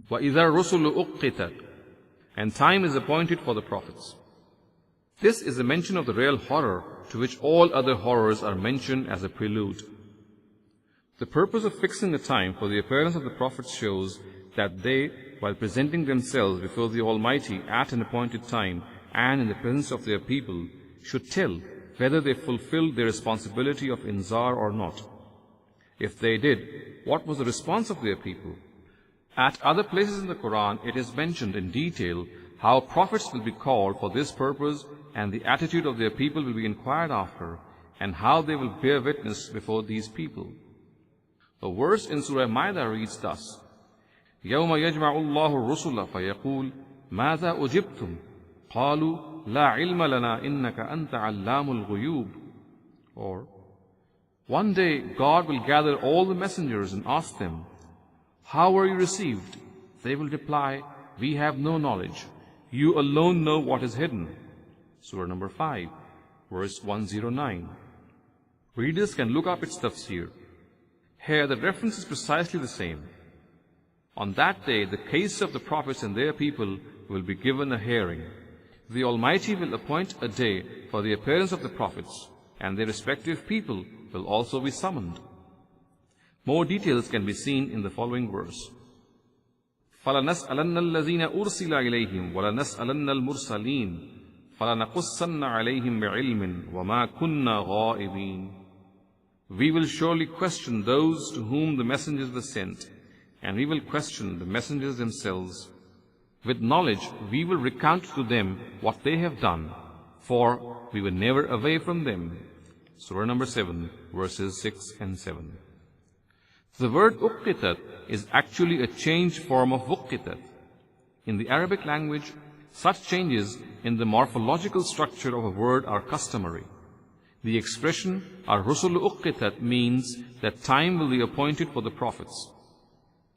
وَإِذَا الرُّسُلُ أُقِّتَتْ, and time is appointed for the prophets. This is a mention of the real horror to which all other horrors are mentioned as a prelude. The purpose of fixing a time for the appearance of the prophets shows that they, while presenting themselves before the Almighty at an appointed time and in the presence of their people, should tell whether they fulfilled their responsibility of inzar or not. If they did, what was the response of their people? At other places in the Qur'an, it is mentioned in detail how prophets will be called for this purpose and the attitude of their people will be inquired after, and how they will bear witness before these people. A verse in Surah Ma'idah reads thus, يَوْمَ يَجْمَعُ اللَّهُ الرُّسُلَ فَيَقُولُ مَاذَا أُجِبْتُمْ قَالُوا لَا عِلْمَ لَنَا إِنَّكَ أَنْتَ عَلَّامُ الْغُيُوبِ. Or, one day God will gather all the messengers and ask them, how were you received? They will reply, we have no knowledge. You alone know what is hidden. Surah number 5, verse 109. Readers can look up its tafsir. Here the reference is precisely the same. On that day, the case of the prophets and their people will be given a hearing. The Almighty will appoint a day for the appearance of the prophets, and their respective people will also be summoned. More details can be seen in the following verse. فَلَنَسْأَلَنَّ الَّذِينَ أُرْسِلَ إِلَيْهِمْ وَلَنَسْأَلَنَّ الْمُرْسَلِينَ فَلَنَقُصَّنَّ عَلَيْهِمْ بِعِلْمٍ وَمَا كُنَّا غَائِبِينَ. We will surely question those to whom the messengers were sent, and we will question the messengers themselves. With knowledge we will recount to them what they have done, for we were never away from them. Surah number 7, verses 6 and 7. The word uqqitat is actually a changed form of wuqqitat. In the Arabic language, such changes in the morphological structure of a word are customary. The expression ar-rusulu uqqitat means that time will be appointed for the prophets.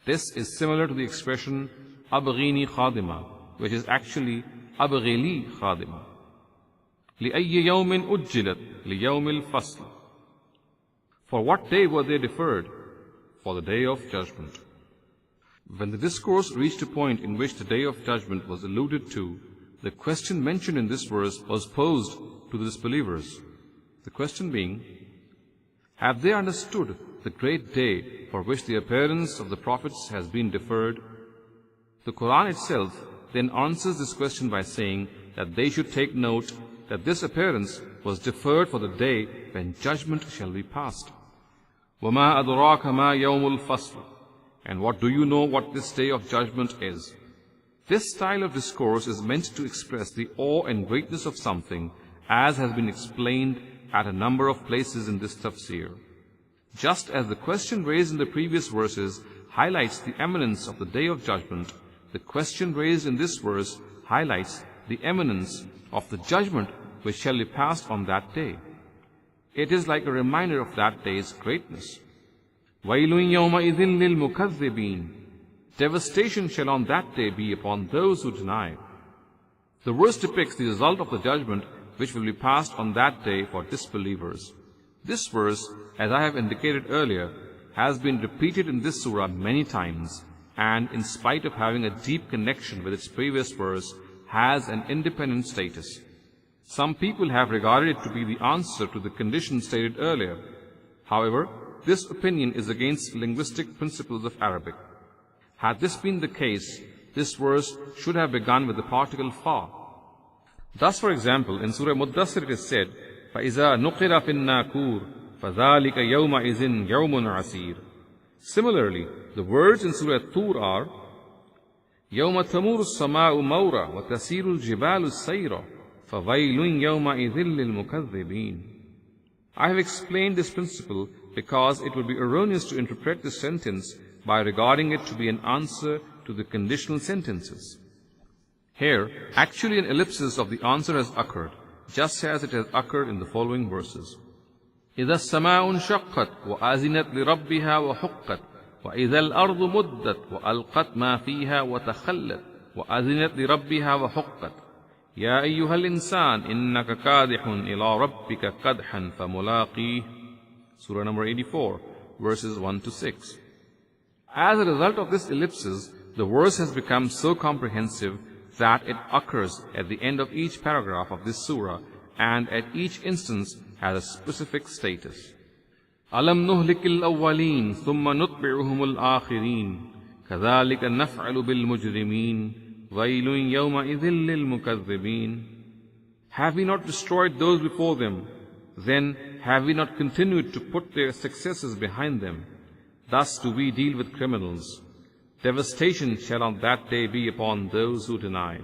This is similar to the expression abghini khadima, which is actually abghili khadima. لِأَيِّ يَوْمٍ أُجِّلَتْ لِيَوْمِ الْفَصْلِ. For what day were they deferred? For the day of judgment. When the discourse reached a point in which the day of judgment was alluded to, the question mentioned in this verse was posed to the disbelievers. The question being, have they understood the great day for which the appearance of the prophets has been deferred? The Qur'an itself then answers this question by saying that they should take note that this appearance was deferred for the day when judgment shall be passed. وَمَا أَدْرَاكَ مَا يَوْمُ الْفَصْلِ. And what do you know what this day of judgment is? This style of discourse is meant to express the awe and greatness of something, as has been explained at a number of places in this tafsir. Just as the question raised in the previous verses highlights the eminence of the day of judgment, the question raised in this verse highlights the eminence of the judgment which shall be passed on that day. It is like a reminder of that day's greatness. وَيْلٌ يَوْمَئِذٍ لِلْمُكَذِّبِينَ. Devastation shall on that day be upon those who deny. The verse depicts the result of the judgment which will be passed on that day for disbelievers. This verse, as I have indicated earlier, has been repeated in this surah many times, and in spite of having a deep connection with its previous verse, has an independent status. Some people have regarded it to be the answer to the condition stated earlier. However, this opinion is against linguistic principles of Arabic. Had this been the case, this verse should have begun with the particle fa. Thus, for example, in Surah Muddassir it is said, فَإِذَا نُقِرَ فِي النَّاقُورِ فَذَلِكَ يَوْمَئِذٍ يَوْمٌ عَسِيرٌ. Similarly, the words in Surah Tur are, يَوْمَ تَمُورُ السَّمَاءُ مَوْرًا وَتَسِيرُ الْجِبَالُ السَّيْرًا فَوَيْلٌ يَوْمَئِذٍ لِلْمُكَذِّبِينَ. I have explained this principle because it would be erroneous to interpret this sentence by regarding it to be an answer to the conditional sentences. Here, actually an ellipsis of the answer has occurred, just as it has occurred in the following verses. إِذَا السَّمَاءُ انشَقَّتْ وَأَذِنَتْ لِرَبِّهَا وَحُقَّتْ وَإِذَا الْأَرْضُ مُدَّتْ وَأَلْقَتْ مَا فِيهَا وَتَخَلَّتْ وَأَذِنَتْ لِرَبِّهَا وَحُقَّتْ يَا أَيُّهَا الْإِنسَانِ إِنَّكَ كَادِحٌ إِلَىٰ رَبِّكَ قَدْحًا فَمُلَاقِيهِ. Surah number 84, verses 1 to 6. As a result of this ellipsis, The verse has become so comprehensive that it occurs at the end of each paragraph of this surah and at each instance has a specific status. Alam nuhlikil awwaleen thumma nutbi'uhumul akhirin kadhalika naf'alu bil mujrimin wailun yawma idhil lil mukaththibin. Have we not destroyed those before them? Then have we not continued to put their successes behind them? Thus do we deal with criminals. Devastation shall on that day be upon those who deny.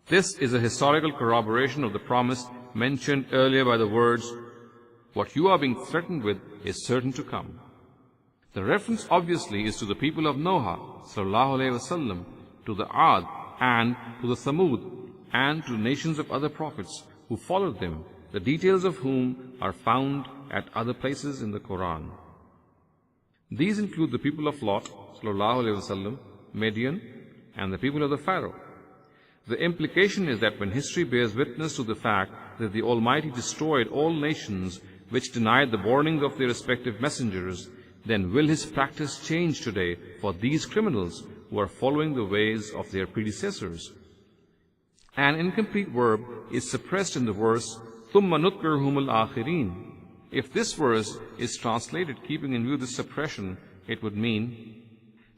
This is a historical corroboration of the promise mentioned earlier by the words, what you are being threatened with is certain to come. The reference obviously is to the people of Noah, sallallahu alaihi wasallam, to the Ad and to the Thamud, and to nations of other prophets who followed them, the details of whom are found at other places in the Qur'an. These include the people of Lot, sallallahu alaihi wasallam, Midian, and the people of the Pharaoh. The implication is that when history bears witness to the fact that the Almighty destroyed all nations which denied the warnings of their respective messengers, then will His practice change today for these criminals who are following the ways of their predecessors? An incomplete verb is suppressed in the verse, ثُمَّ نُتْبِعُهُمُ الْآخِرِينَ. If this verse is translated keeping in view this suppression, it would mean,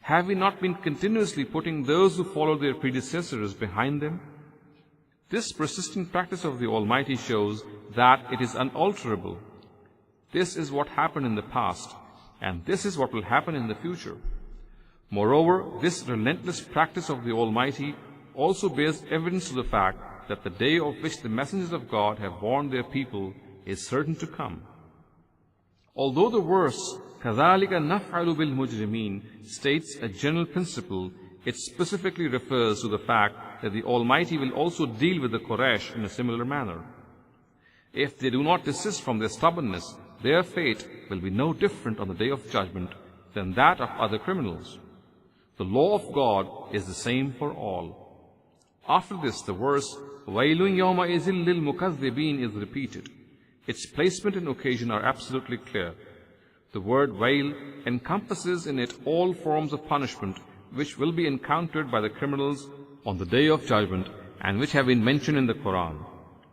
have we not been continuously putting those who follow their predecessors behind them? This persistent practice of the Almighty shows that it is unalterable. This is what happened in the past, and this is what will happen in the future. Moreover, this relentless practice of the Almighty also bears evidence to the fact that the day of which the messengers of God have warned their people is certain to come. Although the verse, كَذَلِكَ نَفْعَلُ بِالْمُجْرِمِينَ, states a general principle, it specifically refers to the fact that the Almighty will also deal with the Quraysh in a similar manner. If they do not desist from their stubbornness, their fate will be no different on the Day of Judgment than that of other criminals. The law of God is the same for all. After this, the verse, وَيْلٌ يَوْمَئِذٍ لِلْمُكَذِّبِينَ is repeated. Its placement and occasion are absolutely clear. The word wail encompasses in it all forms of punishment which will be encountered by the criminals on the Day of Judgment and which have been mentioned in the Qur'an.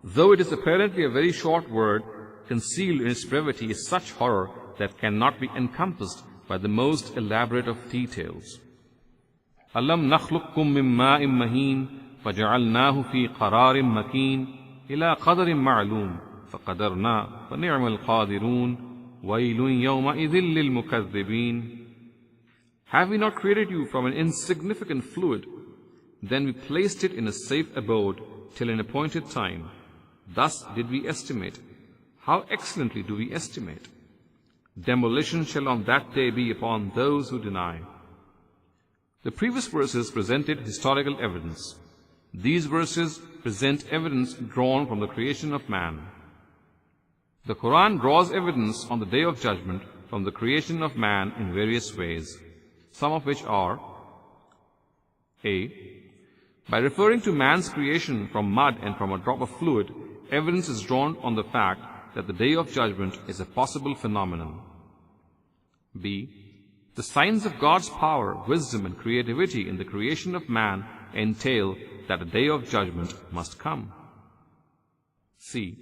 Though it is apparently a very short word, concealed in its brevity is such horror that cannot be encompassed by the most elaborate of details. أَلَمْ نَخْلُقكُّم مِّن مَّاءٍ مَّهِينٍ فَجَعَلْنَاهُ فِي قَرَارٍ مَّكِينٍ إِلَى قَدَرٍ مَّعْلُومٍ فَقَدَرْنَا فَنِعْمَ الْقَادِرُونَ وَيْلٌ يَوْمَئِذٍ لِلْمُكَذِّبِينَ. Have we not created you from an insignificant fluid? Then we placed it in a safe abode till an appointed time. Thus did we estimate. How excellently do we estimate! Demolition shall on that day be upon those who deny. The previous verses presented historical evidence. These verses present evidence drawn from the creation of man. The Qur'an draws evidence on the Day of Judgment from the creation of man in various ways, some of which are: A. By referring to man's creation from mud and from a drop of fluid, evidence is drawn on the fact that the Day of Judgment is a possible phenomenon. B. The signs of God's power, wisdom and creativity in the creation of man entail that a Day of Judgment must come. C.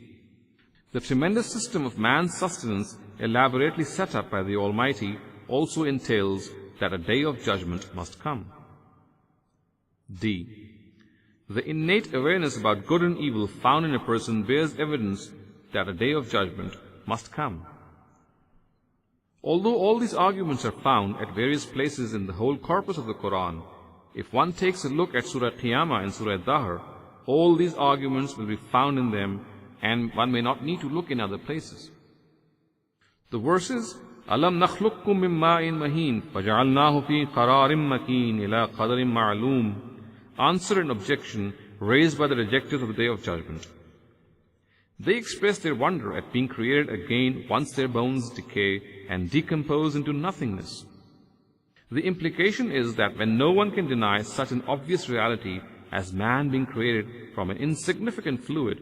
The tremendous system of man's sustenance elaborately set up by the Almighty also entails that a Day of Judgment must come. D. The innate awareness about good and evil found in a person bears evidence that a Day of Judgment must come. Although all these arguments are found at various places in the whole corpus of the Qur'an, if one takes a look at Surah Qiyamah and Surah Dahr, all these arguments will be found in them, and one may not need to look in other places. The verses, أَلَمْ نَخْلُقكُّم مِّن مَّاءٍ مَّهِينٍ فَجَعَلْنَاهُ فِي قَرَارٍ مَّكِينٍ إِلَى قَدَرٍ مَّعْلُومٍ, answer an objection raised by the rejectors of the Day of Judgment. They express their wonder at being created again once their bones decay and decompose into nothingness. The implication is that when no one can deny such an obvious reality as man being created from an insignificant fluid,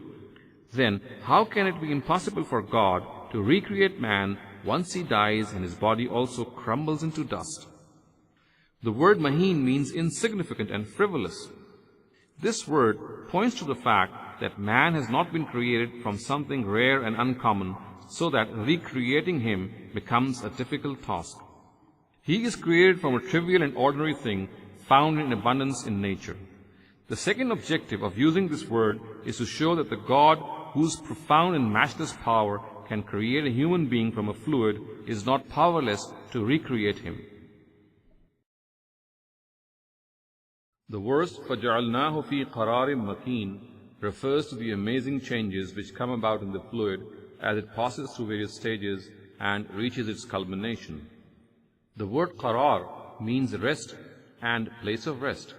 then how can it be impossible for God to recreate man once he dies and his body also crumbles into dust? The word maheen means insignificant and frivolous. This word points to the fact that man has not been created from something rare and uncommon, so that recreating him becomes a difficult task. He is created from a trivial and ordinary thing found in abundance in nature. The second objective of using this word is to show that the God, whose profound and matchless power can create a human being from a fluid, is not powerless to recreate him. The verse فَجَعَلْنَاهُ فِي قَرَارٍ مَكِينٍ refers to the amazing changes which come about in the fluid as it passes through various stages and reaches its culmination. The word qarar means rest and place of rest.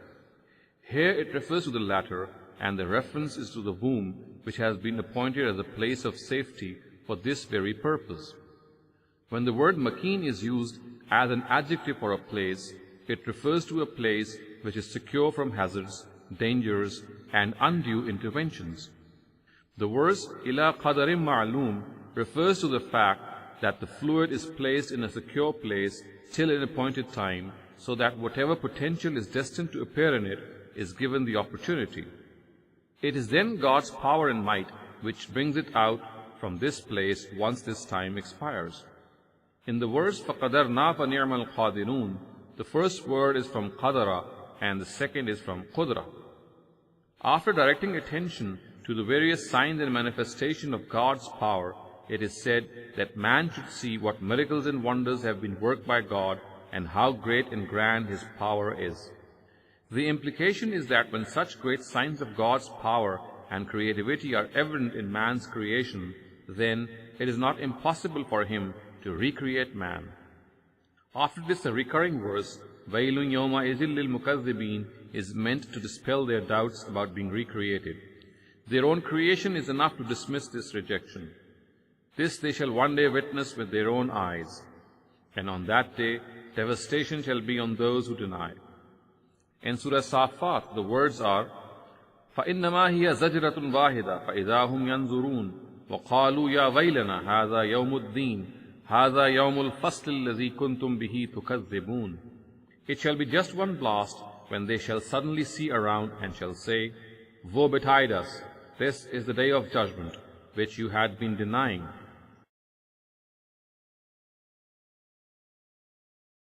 Here it refers to the latter, and the reference is to the womb, which has been appointed as a place of safety for this very purpose. When the word makeen is used as an adjective for a place, it refers to a place which is secure from hazards, dangers, and undue interventions. The verse ila qadarim ma'loom refers to the fact that the fluid is placed in a secure place till an appointed time, so that whatever potential is destined to appear in it is given the opportunity. It is then God's power and might which brings it out from this place once this time expires. In the verse فَقَدَرْنَا فَنِعْمَ الْقَادِرُونَ, the first word is from qadara and the second is from qudra. After directing attention to the various signs and manifestation of God's power, it is said that man should see what miracles and wonders have been worked by God and how great and grand His power is. The implication is that when such great signs of God's power and creativity are evident in man's creation, then it is not impossible for Him to recreate man. After this, a recurring verse, وَيْلٌ يَوْمَئِذٍ لِلْمُكَذِّبِينَ, is meant to dispel their doubts about being recreated. Their own creation is enough to dismiss this rejection. This they shall one day witness with their own eyes, and on that day devastation shall be on those who deny. In Surah Safat, the words are, فَإِنَّمَا هِيَ زَجْرَةٌ وَاحِدَةٌ فَإِذَا هُمْ يَنْظُرُونَ وَقَالُوا يَا وَيْلَنَا هَذَا يَوْمُ الدِّينِ هَذَا يَوْمُ الْفَصْلِ الَّذِي كُنْتُمْ بِهِ تُكَذِّبُونَ. It shall be just one blast, when they shall suddenly see around and shall say, Woe betide us! This is the day of judgment, which you had been denying.